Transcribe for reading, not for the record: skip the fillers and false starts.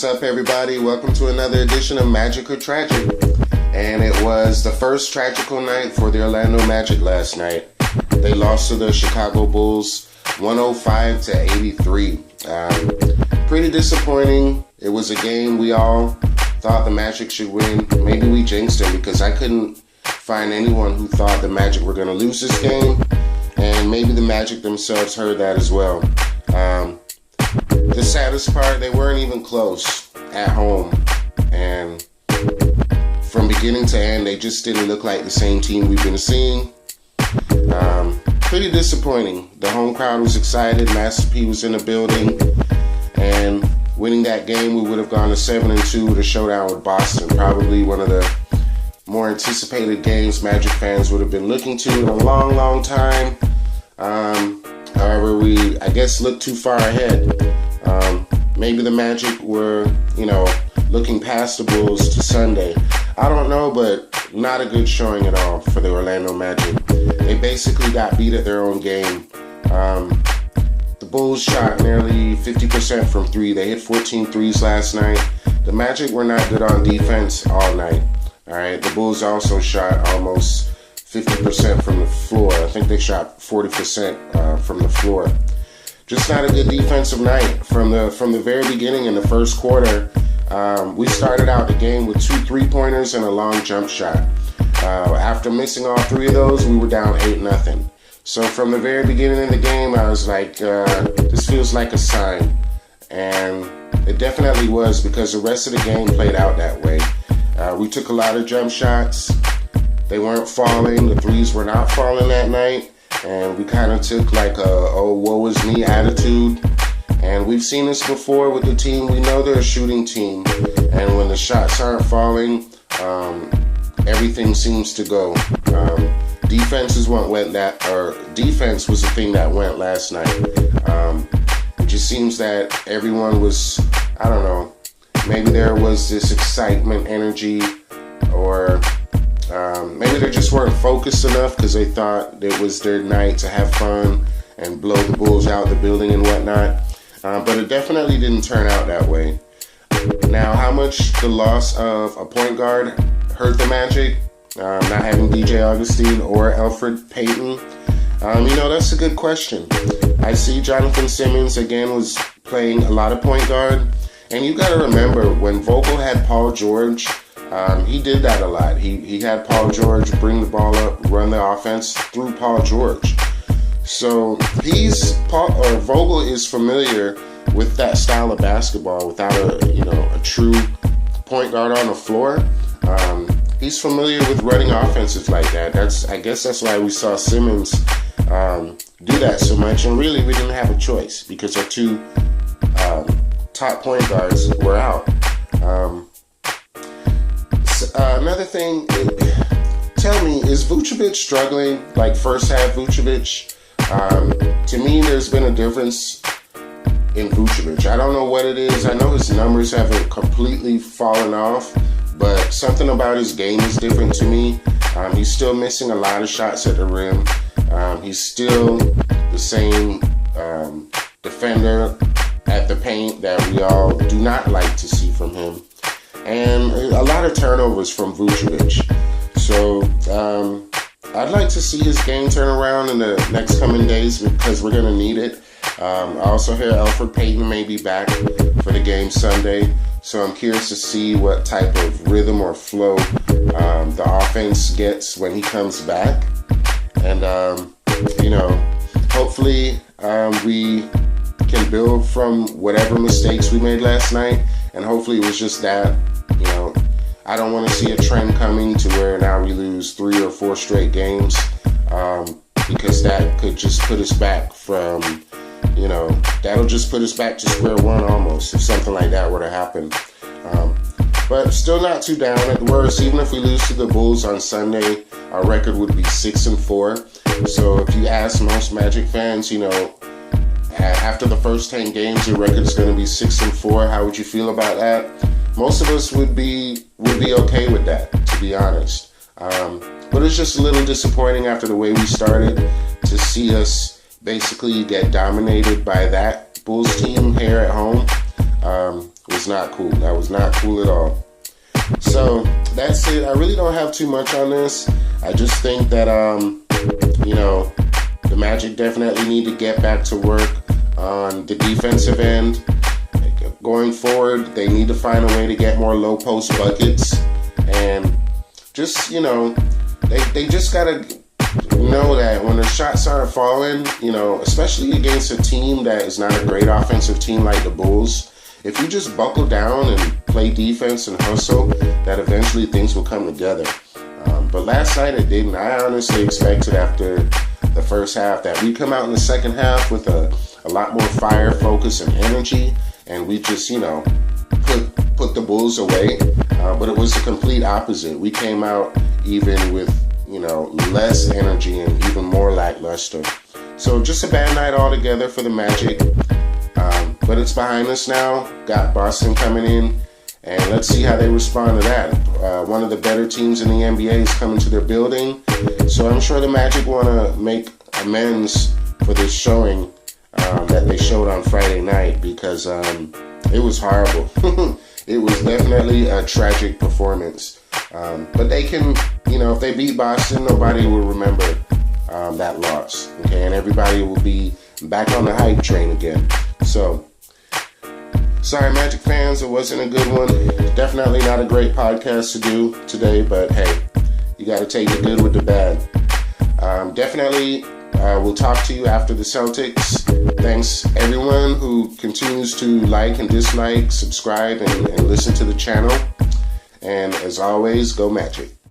What's up, everybody? Welcome to another edition of Magic or Tragic. And it was the first tragical night for the Orlando Magic last night. They lost to the Chicago Bulls 105-83. Pretty disappointing. It was a game we all thought the Magic should win. Maybe we jinxed them because I couldn't find anyone who thought the Magic were going to lose this game. And maybe the Magic themselves heard that as well. The saddest part, they weren't even close at home. And from beginning to end, they just didn't look like the same team we've been seeing. Pretty disappointing. The home crowd was excited. Master P was in the building. And winning that game, we would have gone to 7-2 with a showdown with Boston. Probably one of the more anticipated games Magic fans would have been looking to in a long, long time. However, we, I guess, looked too far ahead. Maybe the Magic were, looking past the Bulls to Sunday. I don't know, but not a good showing at all for the Orlando Magic. They basically got beat at their own game. The Bulls shot nearly 50% from three. They hit 14 threes last night. The Magic were not good on defense all night. All right, the Bulls also shot almost 50% from the floor. I think they shot 40% from the floor. Just not a good defensive night from the very beginning in the first quarter. We started out the game with 2 3-pointers and a long jump shot. After missing all 3 of those, we were down 8-0. So from the very beginning of the game, I was like, this feels like a sign. And it definitely was, because the rest of the game played out that way. We took a lot of jump shots. They weren't falling. The threes were not falling that night. And we kind of took like a, oh, woe is me attitude. And we've seen this before with the team. We know they're a shooting team. And when the shots aren't falling, everything seems to go. Defense was the thing that went last night. It just seems that everyone was, I don't know, maybe there was this excitement, energy, or maybe they just weren't focused enough because they thought it was their night to have fun and blow the Bulls out the building and whatnot. But it definitely didn't turn out that way. Now, how much the loss of a point guard hurt the Magic, not having DJ Augustine or Elfrid Payton, that's a good question. I see Jonathan Simmons, again, was playing a lot of point guard. And you got to remember, when Vogel had Paul George, he did that a lot. He had Paul George bring the ball up, run the offense through Paul George. So Vogel is familiar with that style of basketball without a true point guard on the floor. He's familiar with running offenses like that. I guess that's why we saw Simmons do that so much. And really, we didn't have a choice because our 2 top point guards were out. Another thing, tell me, is Vucevic struggling like first half Vucevic? To me, there's been a difference in Vucevic. I don't know what it is. I know his numbers haven't completely fallen off, but something about his game is different to me. He's still missing a lot of shots at the rim. He's still the same defender at the paint that we all do not like to see from him. And a lot of turnovers from Vucevic. So I'd like to see his game turn around in the next coming days because we're going to need it. I also hear Elfrid Payton may be back for the game Sunday. So I'm curious to see what type of rhythm or flow the offense gets when he comes back. And, hopefully we can build from whatever mistakes we made last night. And hopefully it was just that. I don't want to see a trend coming to where now we lose 3 or 4 straight games, because that could just put us back from, that'll just put us back to square one almost if something like that were to happen. But still not too down. At the worst, even if we lose to the Bulls on Sunday, our record would be 6-4. So if you ask most Magic fans, after the first 10 games, your record's going to be 6-4. How would you feel about that? Most of us would be okay with that, to be honest. But it's just a little disappointing after the way we started to see us basically get dominated by that Bulls team here at home. was not cool. That was not cool at all. So that's it. I really don't have too much on this. I just think that, the Magic definitely need to get back to work on the defensive end. Going forward, they need to find a way to get more low post buckets. And just, they just got to know that when their shots aren't falling, especially against a team that is not a great offensive team like the Bulls, if you just buckle down and play defense and hustle, that eventually things will come together. But last night it didn't. I honestly expected after the first half that we'd come out in the second half with a lot more fire, focus, and energy, and we just, put the Bulls away. But it was the complete opposite. We came out even with, less energy and even more lackluster. So just a bad night altogether for the Magic. But it's behind us now. Got Boston coming in, and let's see how they respond to that. One of the better teams in the NBA is coming to their building, so I'm sure the Magic want to make amends for this showing that they showed on Friday night, because it was horrible. It was definitely a tragic performance. But they can, if they beat Boston, nobody will remember that loss. Okay, and everybody will be back on the hype train again. So, sorry, Magic fans, it wasn't a good one. Definitely not a great podcast to do today, but hey, you got to take the good with the bad. Definitely, we'll talk to you after the Celtics. Thanks, everyone who continues to like and dislike, subscribe, and listen to the channel. And as always, go Magic.